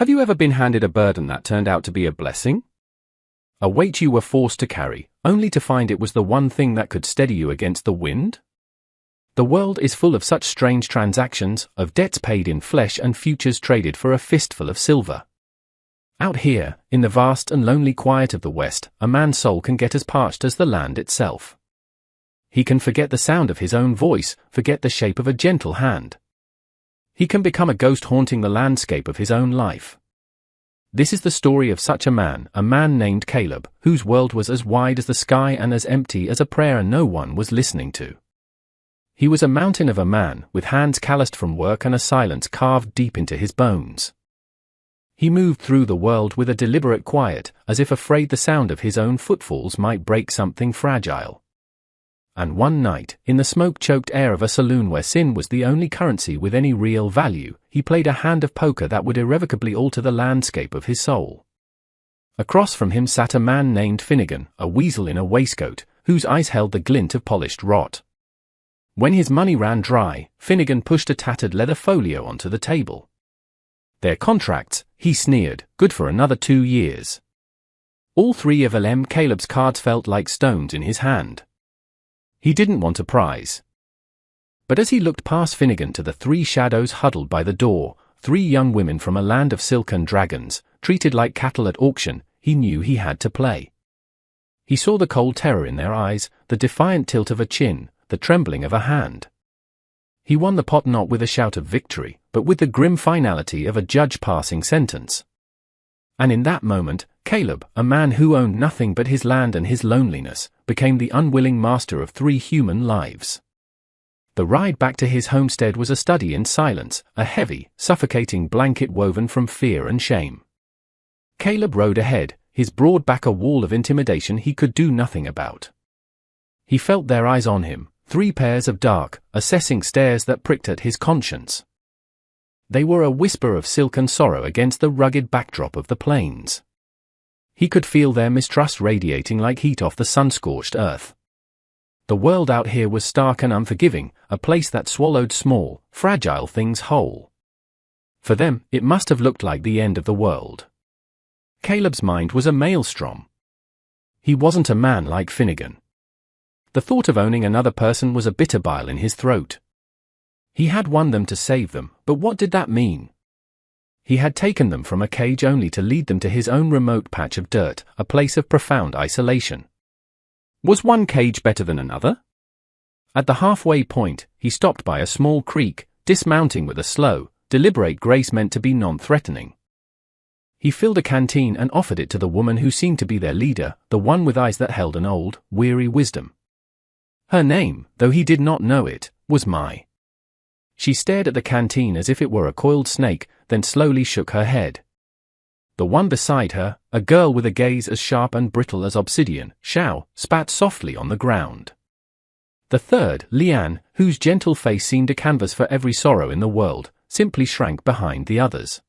Have you ever been handed a burden that turned out to be a blessing? A weight you were forced to carry, only to find it was the one thing that could steady you against the wind? The world is full of such strange transactions, of debts paid in flesh and futures traded for a fistful of silver. Out here, in the vast and lonely quiet of the West, a man's soul can get as parched as the land itself. He can forget the sound of his own voice, forget the shape of a gentle hand. He can become a ghost haunting the landscape of his own life. This is the story of such a man named Caleb, whose world was as wide as the sky and as empty as a prayer no one was listening to. He was a mountain of a man, with hands calloused from work and a silence carved deep into his bones. He moved through the world with a deliberate quiet, as if afraid the sound of his own footfalls might break something fragile. And one night, in the smoke-choked air of a saloon where sin was the only currency with any real value, he played a hand of poker that would irrevocably alter the landscape of his soul. Across from him sat a man named Finnegan, a weasel in a waistcoat, whose eyes held the glint of polished rot. When his money ran dry, Finnegan pushed a tattered leather folio onto the table. Their contracts, he sneered, good for another 2 years. All three of Caleb's cards felt like stones in his hand. He didn't want a prize. But as he looked past Finnegan to the 3 shadows huddled by the door, 3 young women from a land of silk and dragons, treated like cattle at auction, he knew he had to play. He saw the cold terror in their eyes, the defiant tilt of a chin, the trembling of a hand. He won the pot not with a shout of victory, but with the grim finality of a judge passing sentence. And in that moment, Caleb, a man who owned nothing but his land and his loneliness, became the unwilling master of 3 human lives. The ride back to his homestead was a study in silence, a heavy, suffocating blanket woven from fear and shame. Caleb rode ahead, his broad back a wall of intimidation he could do nothing about. He felt their eyes on him, 3 pairs of dark, assessing stares that pricked at his conscience. They were a whisper of silken sorrow against the rugged backdrop of the plains. He could feel their mistrust radiating like heat off the sun-scorched earth. The world out here was stark and unforgiving, a place that swallowed small, fragile things whole. For them, it must have looked like the end of the world. Caleb's mind was a maelstrom. He wasn't a man like Finnegan. The thought of owning another person was a bitter bile in his throat. He had won them to save them, but what did that mean? He had taken them from a cage only to lead them to his own remote patch of dirt, a place of profound isolation. Was one cage better than another? At the halfway point, he stopped by a small creek, dismounting with a slow, deliberate grace meant to be non-threatening. He filled a canteen and offered it to the woman who seemed to be their leader, the one with eyes that held an old, weary wisdom. Her name, though he did not know it, was Mai. She stared at the canteen as if it were a coiled snake, then slowly shook her head. The one beside her, a girl with a gaze as sharp and brittle as obsidian, Xiao, spat softly on the ground. The third, Lian, whose gentle face seemed a canvas for every sorrow in the world, simply shrank behind the others.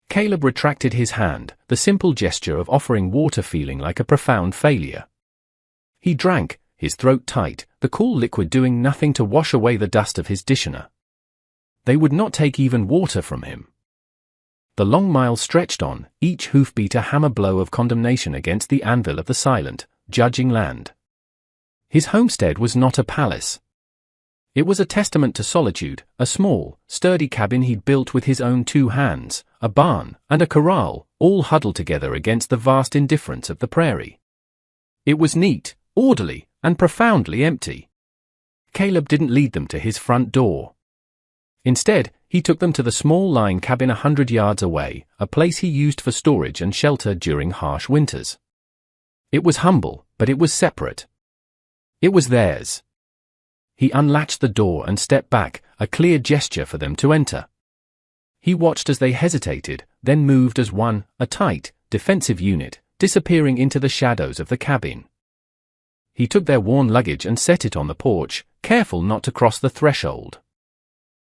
Caleb retracted his hand, the simple gesture of offering water feeling like a profound failure. He drank, his throat tight, the cool liquid doing nothing to wash away the dust of his dishonor. They would not take even water from him. The long mile stretched on, each hoofbeat a hammer blow of condemnation against the anvil of the silent, judging land. His homestead was not a palace. It was a testament to solitude, a small, sturdy cabin he'd built with his own 2 hands, a barn, and a corral, all huddled together against the vast indifference of the prairie. It was neat, orderly, and profoundly empty. Caleb didn't lead them to his front door. Instead, he took them to the small line cabin 100 yards away, a place he used for storage and shelter during harsh winters. It was humble, but it was separate. It was theirs. He unlatched the door and stepped back, a clear gesture for them to enter. He watched as they hesitated, then moved as one, a tight, defensive unit, disappearing into the shadows of the cabin. He took their worn luggage and set it on the porch, careful not to cross the threshold.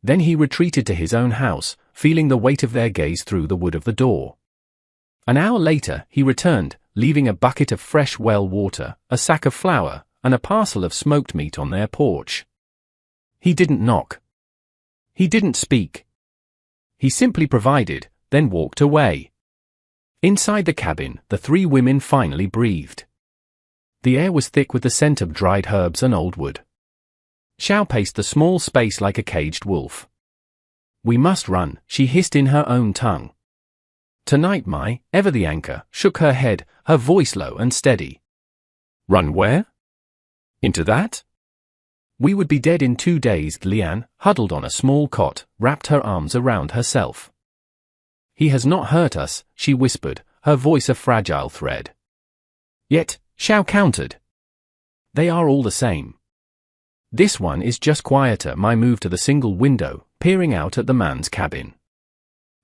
Then he retreated to his own house, feeling the weight of their gaze through the wood of the door. An hour later, he returned, leaving a bucket of fresh well water, a sack of flour, and a parcel of smoked meat on their porch. He didn't knock. He didn't speak. He simply provided, then walked away. Inside the cabin, the three women finally breathed. The air was thick with the scent of dried herbs and old wood. Xiao paced the small space like a caged wolf. "We must run," she hissed in her own tongue. Tonight ever the anchor, shook her head, her voice low and steady. "Run where? Into that?" "We would be dead in 2 days." Lian, huddled on a small cot, wrapped her arms around herself. "He has not hurt us," she whispered, her voice a fragile thread. "Yet," Xiao countered, "they are all the same. This one is just quieter." Mai moved to the single window, peering out at the man's cabin.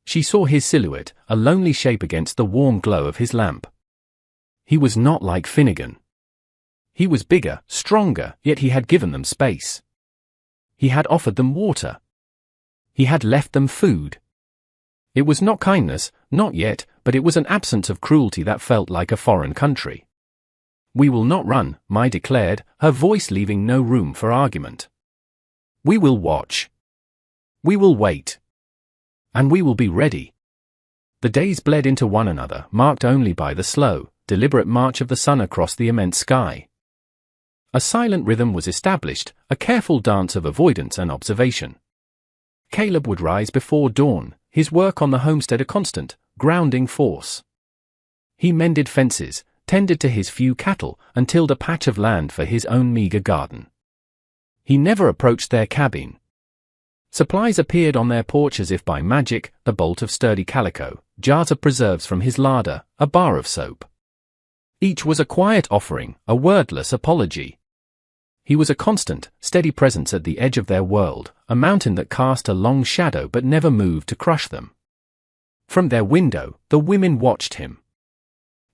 She saw his silhouette, a lonely shape against the warm glow of his lamp. He was not like Finnegan. He was bigger, stronger, yet he had given them space. He had offered them water. He had left them food. It was not kindness, not yet, but it was an absence of cruelty that felt like a foreign country. "We will not run," Mai declared, her voice leaving no room for argument. "We will watch. We will wait. And we will be ready." The days bled into one another, marked only by the slow, deliberate march of the sun across the immense sky. A silent rhythm was established, a careful dance of avoidance and observation. Caleb would rise before dawn, his work on the homestead a constant, grounding force. He mended fences, tended to his few cattle, and tilled a patch of land for his own meager garden. He never approached their cabin. Supplies appeared on their porch as if by magic, the bolt of sturdy calico, jars of preserves from his larder, a bar of soap. Each was a quiet offering, a wordless apology. He was a constant, steady presence at the edge of their world, a mountain that cast a long shadow but never moved to crush them. From their window, the women watched him.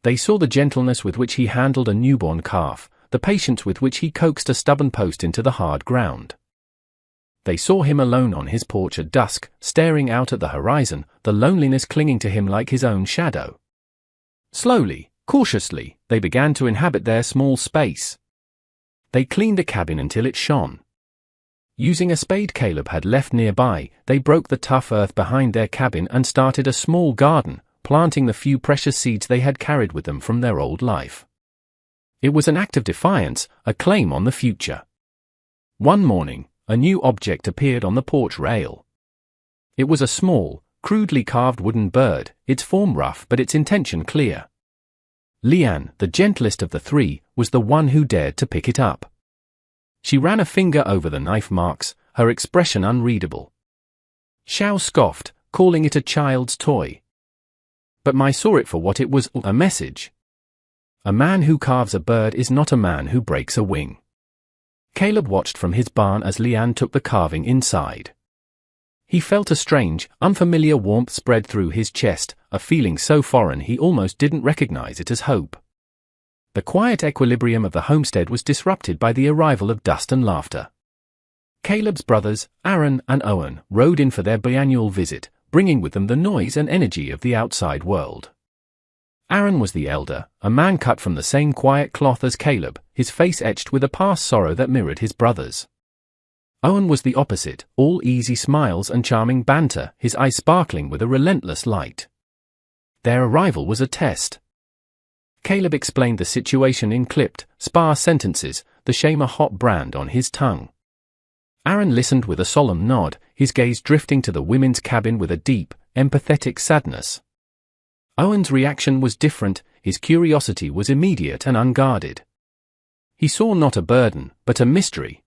They saw the gentleness with which he handled a newborn calf, the patience with which he coaxed a stubborn post into the hard ground. They saw him alone on his porch at dusk, staring out at the horizon, the loneliness clinging to him like his own shadow. Slowly, cautiously, they began to inhabit their small space. They cleaned the cabin until it shone. Using a spade Caleb had left nearby, they broke the tough earth behind their cabin and started a small garden, planting the few precious seeds they had carried with them from their old life. It was an act of defiance, a claim on the future. One morning, a new object appeared on the porch rail. It was a small, crudely carved wooden bird, its form rough but its intention clear. Lian, the gentlest of the three, was the one who dared to pick it up. She ran a finger over the knife marks, her expression unreadable. Xiao scoffed, calling it a child's toy. But Mai saw it for what it was, a message. A man who carves a bird is not a man who breaks a wing. Caleb watched from his barn as Lian took the carving inside. He felt a strange, unfamiliar warmth spread through his chest, a feeling so foreign he almost didn't recognize it as hope. The quiet equilibrium of the homestead was disrupted by the arrival of dust and laughter. Caleb's brothers, Aaron and Owen, rode in for their biannual visit, bringing with them the noise and energy of the outside world. Aaron was the elder, a man cut from the same quiet cloth as Caleb, his face etched with a past sorrow that mirrored his brother's. Owen was the opposite, all easy smiles and charming banter, his eyes sparkling with a relentless light. Their arrival was a test. Caleb explained the situation in clipped, sparse sentences, the shame a hot brand on his tongue. Aaron listened with a solemn nod, his gaze drifting to the women's cabin with a deep, empathetic sadness. Owen's reaction was different, his curiosity was immediate and unguarded. He saw not a burden, but a mystery.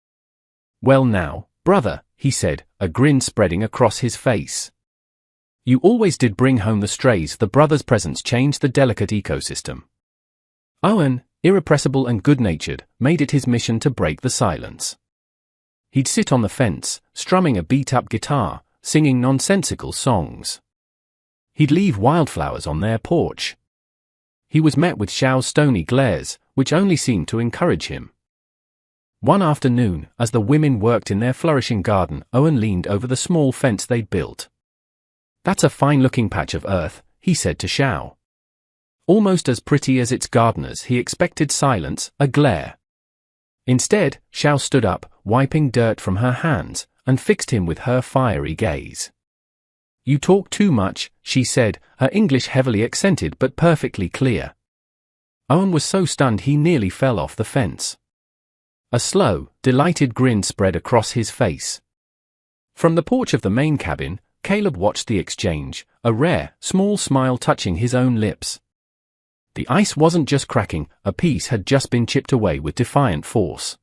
"Well now, brother," he said, a grin spreading across his face. "You always did bring home the strays." The brother's presence changed the delicate ecosystem. Owen, irrepressible and good-natured, made it his mission to break the silence. He'd sit on the fence, strumming a beat-up guitar, singing nonsensical songs. He'd leave wildflowers on their porch. He was met with Xiao's stony glares, which only seemed to encourage him. One afternoon, as the women worked in their flourishing garden, Owen leaned over the small fence they'd built. "That's a fine-looking patch of earth," he said to Xiao. Almost as pretty as its gardeners, he expected silence, a glare. Instead, Xiao stood up, wiping dirt from her hands, and fixed him with her fiery gaze. "You talk too much," she said, her English heavily accented but perfectly clear. Owen was so stunned he nearly fell off the fence. A slow, delighted grin spread across his face. From the porch of the main cabin, Caleb watched the exchange, a rare, small smile touching his own lips. The ice wasn't just cracking, a piece had just been chipped away with defiant force.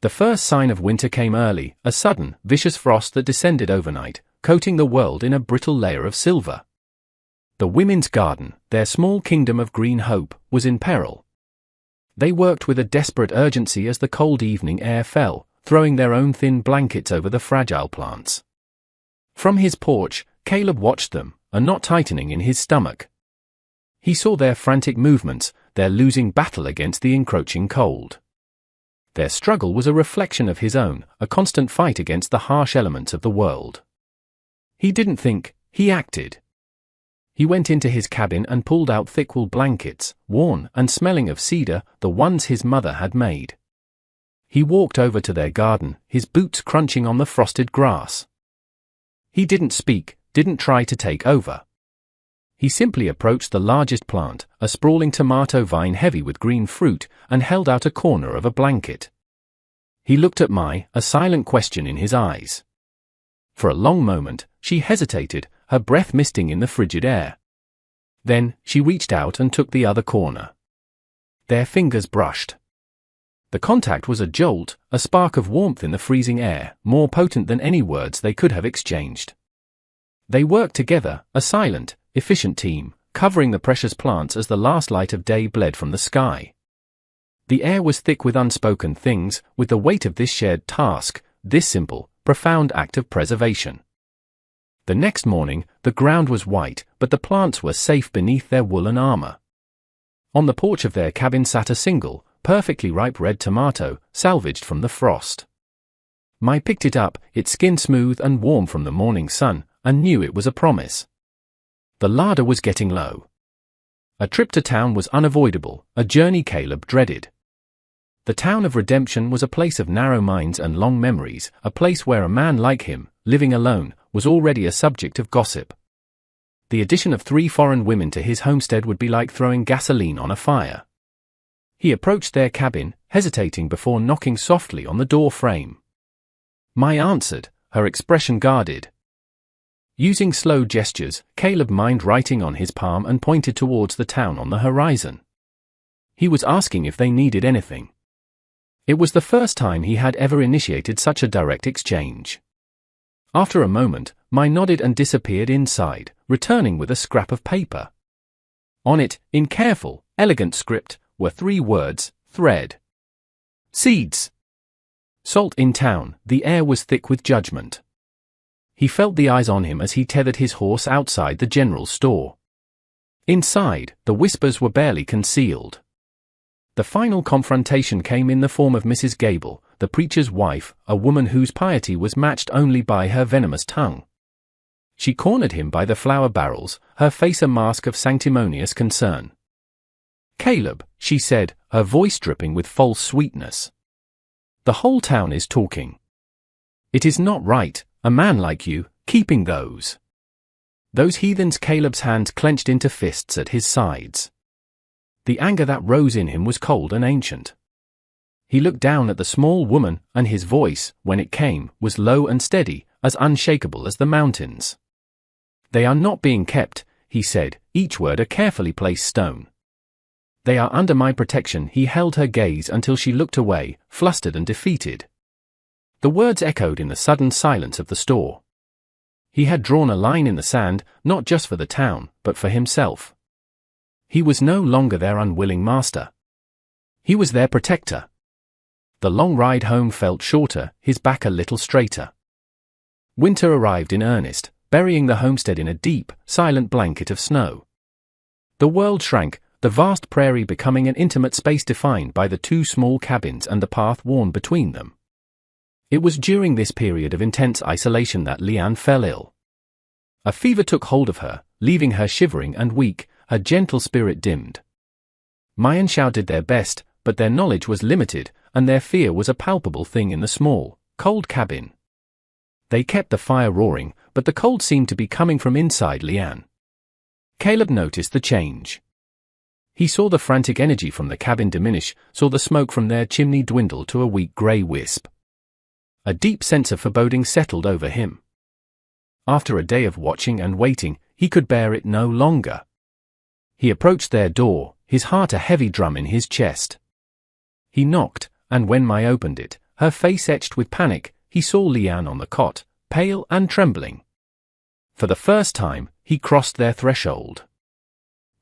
The first sign of winter came early, a sudden, vicious frost that descended overnight, coating the world in a brittle layer of silver. The women's garden, their small kingdom of green hope, was in peril. They worked with a desperate urgency as the cold evening air fell, throwing their own thin blankets over the fragile plants. From his porch, Caleb watched them, a knot tightening in his stomach. He saw their frantic movements, their losing battle against the encroaching cold. Their struggle was a reflection of his own, a constant fight against the harsh elements of the world. He didn't think, he acted. He went into his cabin and pulled out thick wool blankets, worn and smelling of cedar, the ones his mother had made. He walked over to their garden, his boots crunching on the frosted grass. He didn't speak, didn't try to take over. He simply approached the largest plant, a sprawling tomato vine heavy with green fruit, and held out a corner of a blanket. He looked at Mai, a silent question in his eyes. For a long moment, she hesitated, her breath misting in the frigid air. Then, she reached out and took the other corner. Their fingers brushed. The contact was a jolt, a spark of warmth in the freezing air, more potent than any words they could have exchanged. They worked together, a silent, efficient team, covering the precious plants as the last light of day bled from the sky. The air was thick with unspoken things, with the weight of this shared task, this simple, profound act of preservation. The next morning, the ground was white, but the plants were safe beneath their woolen armor. On the porch of their cabin sat a single, perfectly ripe red tomato, salvaged from the frost. Mai picked it up, its skin smooth and warm from the morning sun, and knew it was a promise. The larder was getting low. A trip to town was unavoidable, a journey Caleb dreaded. The town of redemption was a place of narrow minds and long memories, a place where a man like him, living alone, was already a subject of gossip. The addition of 3 foreign women to his homestead would be like throwing gasoline on a fire. He approached their cabin, hesitating before knocking softly on the door frame. Mai answered, her expression guarded. Using slow gestures, Caleb mined writing on his palm and pointed towards the town on the horizon. He was asking if they needed anything. It was the first time he had ever initiated such a direct exchange. After a moment, Mai nodded and disappeared inside, returning with a scrap of paper. On it, in careful, elegant script, were 3 words, thread. Seeds. Salt in town, the air was thick with judgment. He felt the eyes on him as he tethered his horse outside the general store. Inside, the whispers were barely concealed. The final confrontation came in the form of Mrs. Gable, the preacher's wife, a woman whose piety was matched only by her venomous tongue. She cornered him by the flour barrels, her face a mask of sanctimonious concern. "Caleb," she said, her voice dripping with false sweetness. "The whole town is talking. It is not right, a man like you, keeping those heathens." Caleb's hands clenched into fists at his sides. The anger that rose in him was cold and ancient. He looked down at the small woman, and his voice, when it came, was low and steady, as unshakable as the mountains. "They are not being kept," he said, each word a carefully placed stone. "They are under my protection." He held her gaze until she looked away, flustered and defeated. The words echoed in the sudden silence of the store. He had drawn a line in the sand, not just for the town, but for himself. He was no longer their unwilling master. He was their protector. The long ride home felt shorter, his back a little straighter. Winter arrived in earnest, burying the homestead in a deep, silent blanket of snow. The world shrank, the vast prairie becoming an intimate space defined by the 2 small cabins and the path worn between them. It was during this period of intense isolation that Leanne fell ill. A fever took hold of her, leaving her shivering and weak, her gentle spirit dimmed. Mai and Xiao did their best, but their knowledge was limited, and their fear was a palpable thing in the small, cold cabin. They kept the fire roaring, but the cold seemed to be coming from inside Leanne. Caleb noticed the change. He saw the frantic energy from the cabin diminish, saw the smoke from their chimney dwindle to a weak grey wisp. A deep sense of foreboding settled over him. After a day of watching and waiting, he could bear it no longer. He approached their door, his heart a heavy drum in his chest. He knocked, and when Mai opened it, her face etched with panic, he saw Leanne on the cot, pale and trembling. For the first time, he crossed their threshold.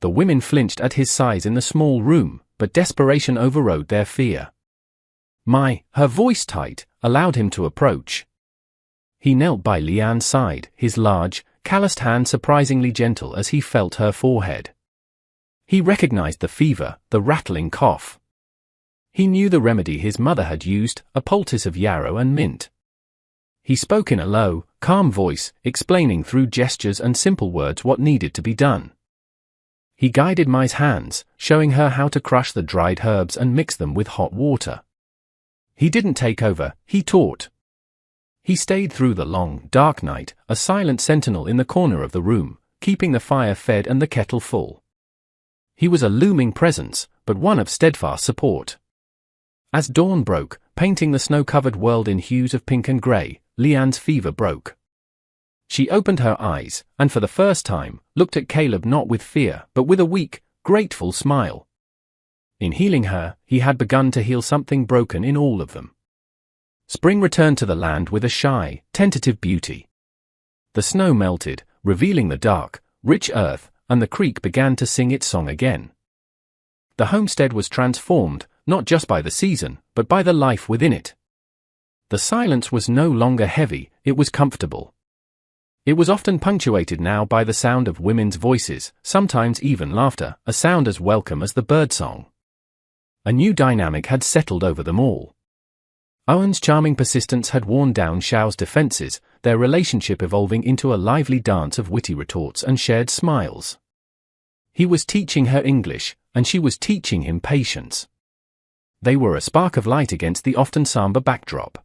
The women flinched at his size in the small room, but desperation overrode their fear. Mai, her voice tight, allowed him to approach. He knelt by Leanne's side, his large, calloused hand surprisingly gentle as he felt her forehead. He recognized the fever, the rattling cough. He knew the remedy his mother had used, a poultice of yarrow and mint. He spoke in a low, calm voice, explaining through gestures and simple words what needed to be done. He guided Mai's hands, showing her how to crush the dried herbs and mix them with hot water. He didn't take over, he taught. He stayed through the long, dark night, a silent sentinel in the corner of the room, keeping the fire fed and the kettle full. He was a looming presence, but one of steadfast support. As dawn broke, painting the snow-covered world in hues of pink and grey, Leanne's fever broke. She opened her eyes, and for the first time, looked at Caleb not with fear, but with a weak, grateful smile. In healing her, he had begun to heal something broken in all of them. Spring returned to the land with a shy, tentative beauty. The snow melted, revealing the dark, rich earth, and the creek began to sing its song again. The homestead was transformed, not just by the season, but by the life within it. The silence was no longer heavy, it was comfortable. It was often punctuated now by the sound of women's voices, sometimes even laughter, a sound as welcome as the birdsong. A new dynamic had settled over them all. Owen's charming persistence had worn down Xiao's defenses, their relationship evolving into a lively dance of witty retorts and shared smiles. He was teaching her English, and she was teaching him patience. They were a spark of light against the often somber backdrop.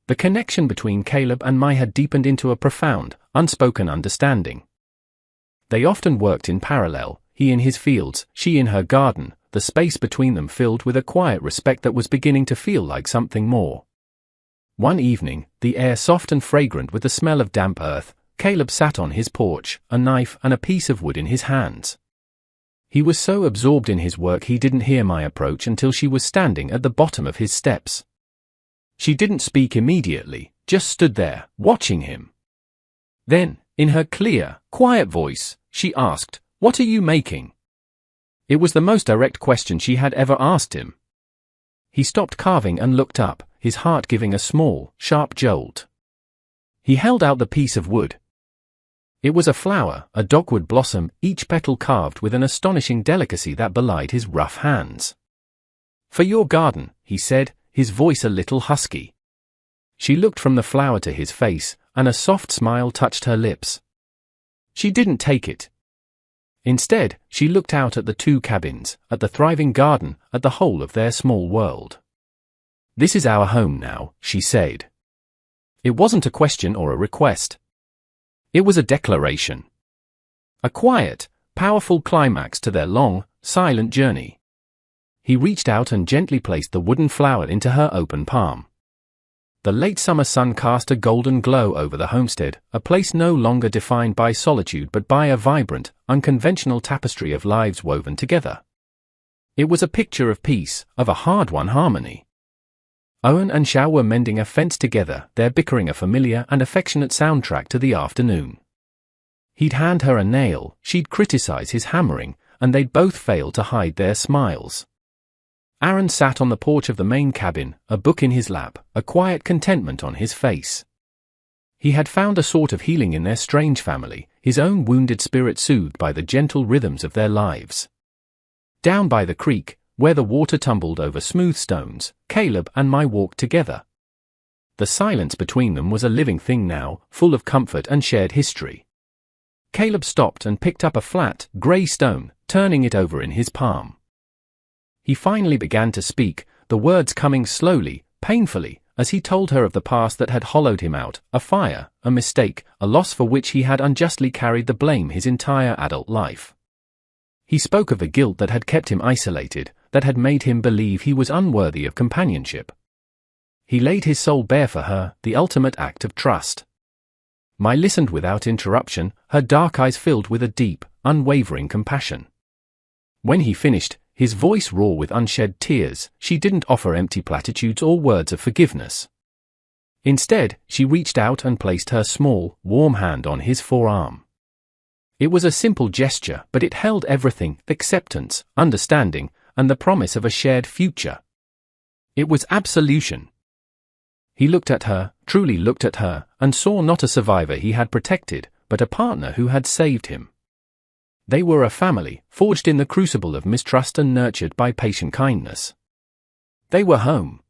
The connection between Caleb and Mai had deepened into a profound, unspoken understanding. They often worked in parallel, he in his fields, she in her garden, the space between them filled with a quiet respect that was beginning to feel like something more. One evening, the air soft and fragrant with the smell of damp earth, Caleb sat on his porch, a knife and a piece of wood in his hands. He was so absorbed in his work he didn't hear Mai approach until she was standing at the bottom of his steps. She didn't speak immediately, just stood there, watching him. Then, in her clear, quiet voice, she asked, "What are you making?" It was the most direct question she had ever asked him. He stopped carving and looked up, his heart giving a small, sharp jolt. He held out the piece of wood. It was a flower, a dogwood blossom, each petal carved with an astonishing delicacy that belied his rough hands. "For your garden," he said, his voice a little husky. She looked from the flower to his face, and a soft smile touched her lips. She didn't take it. Instead, she looked out at the two cabins, at the thriving garden, at the whole of their small world. "This is our home now," she said. It wasn't a question or a request. It was a declaration. A quiet, powerful climax to their long, silent journey. He reached out and gently placed the wooden flower into her open palm. The late summer sun cast a golden glow over the homestead, a place no longer defined by solitude but by a vibrant, unconventional tapestry of lives woven together. It was a picture of peace, of a hard-won harmony. Owen and Xiao were mending a fence together, their bickering a familiar and affectionate soundtrack to the afternoon. He'd hand her a nail, she'd criticize his hammering, and they'd both fail to hide their smiles. Aaron sat on the porch of the main cabin, a book in his lap, a quiet contentment on his face. He had found a sort of healing in their strange family, his own wounded spirit soothed by the gentle rhythms of their lives. Down by the creek, where the water tumbled over smooth stones, Caleb and Mai walked together. The silence between them was a living thing now, full of comfort and shared history. Caleb stopped and picked up a flat, grey stone, turning it over in his palm. He finally began to speak, the words coming slowly, painfully, as he told her of the past that had hollowed him out, a fire, a mistake, a loss for which he had unjustly carried the blame his entire adult life. He spoke of the guilt that had kept him isolated, that had made him believe he was unworthy of companionship. He laid his soul bare for her, the ultimate act of trust. Mai listened without interruption, her dark eyes filled with a deep, unwavering compassion. When he finished, his voice raw with unshed tears, she didn't offer empty platitudes or words of forgiveness. Instead, she reached out and placed her small, warm hand on his forearm. It was a simple gesture, but it held everything: acceptance, understanding, and the promise of a shared future. It was absolution. He looked at her, truly looked at her, and saw not a survivor he had protected, but a partner who had saved him. They were a family, forged in the crucible of mistrust and nurtured by patient kindness. They were home.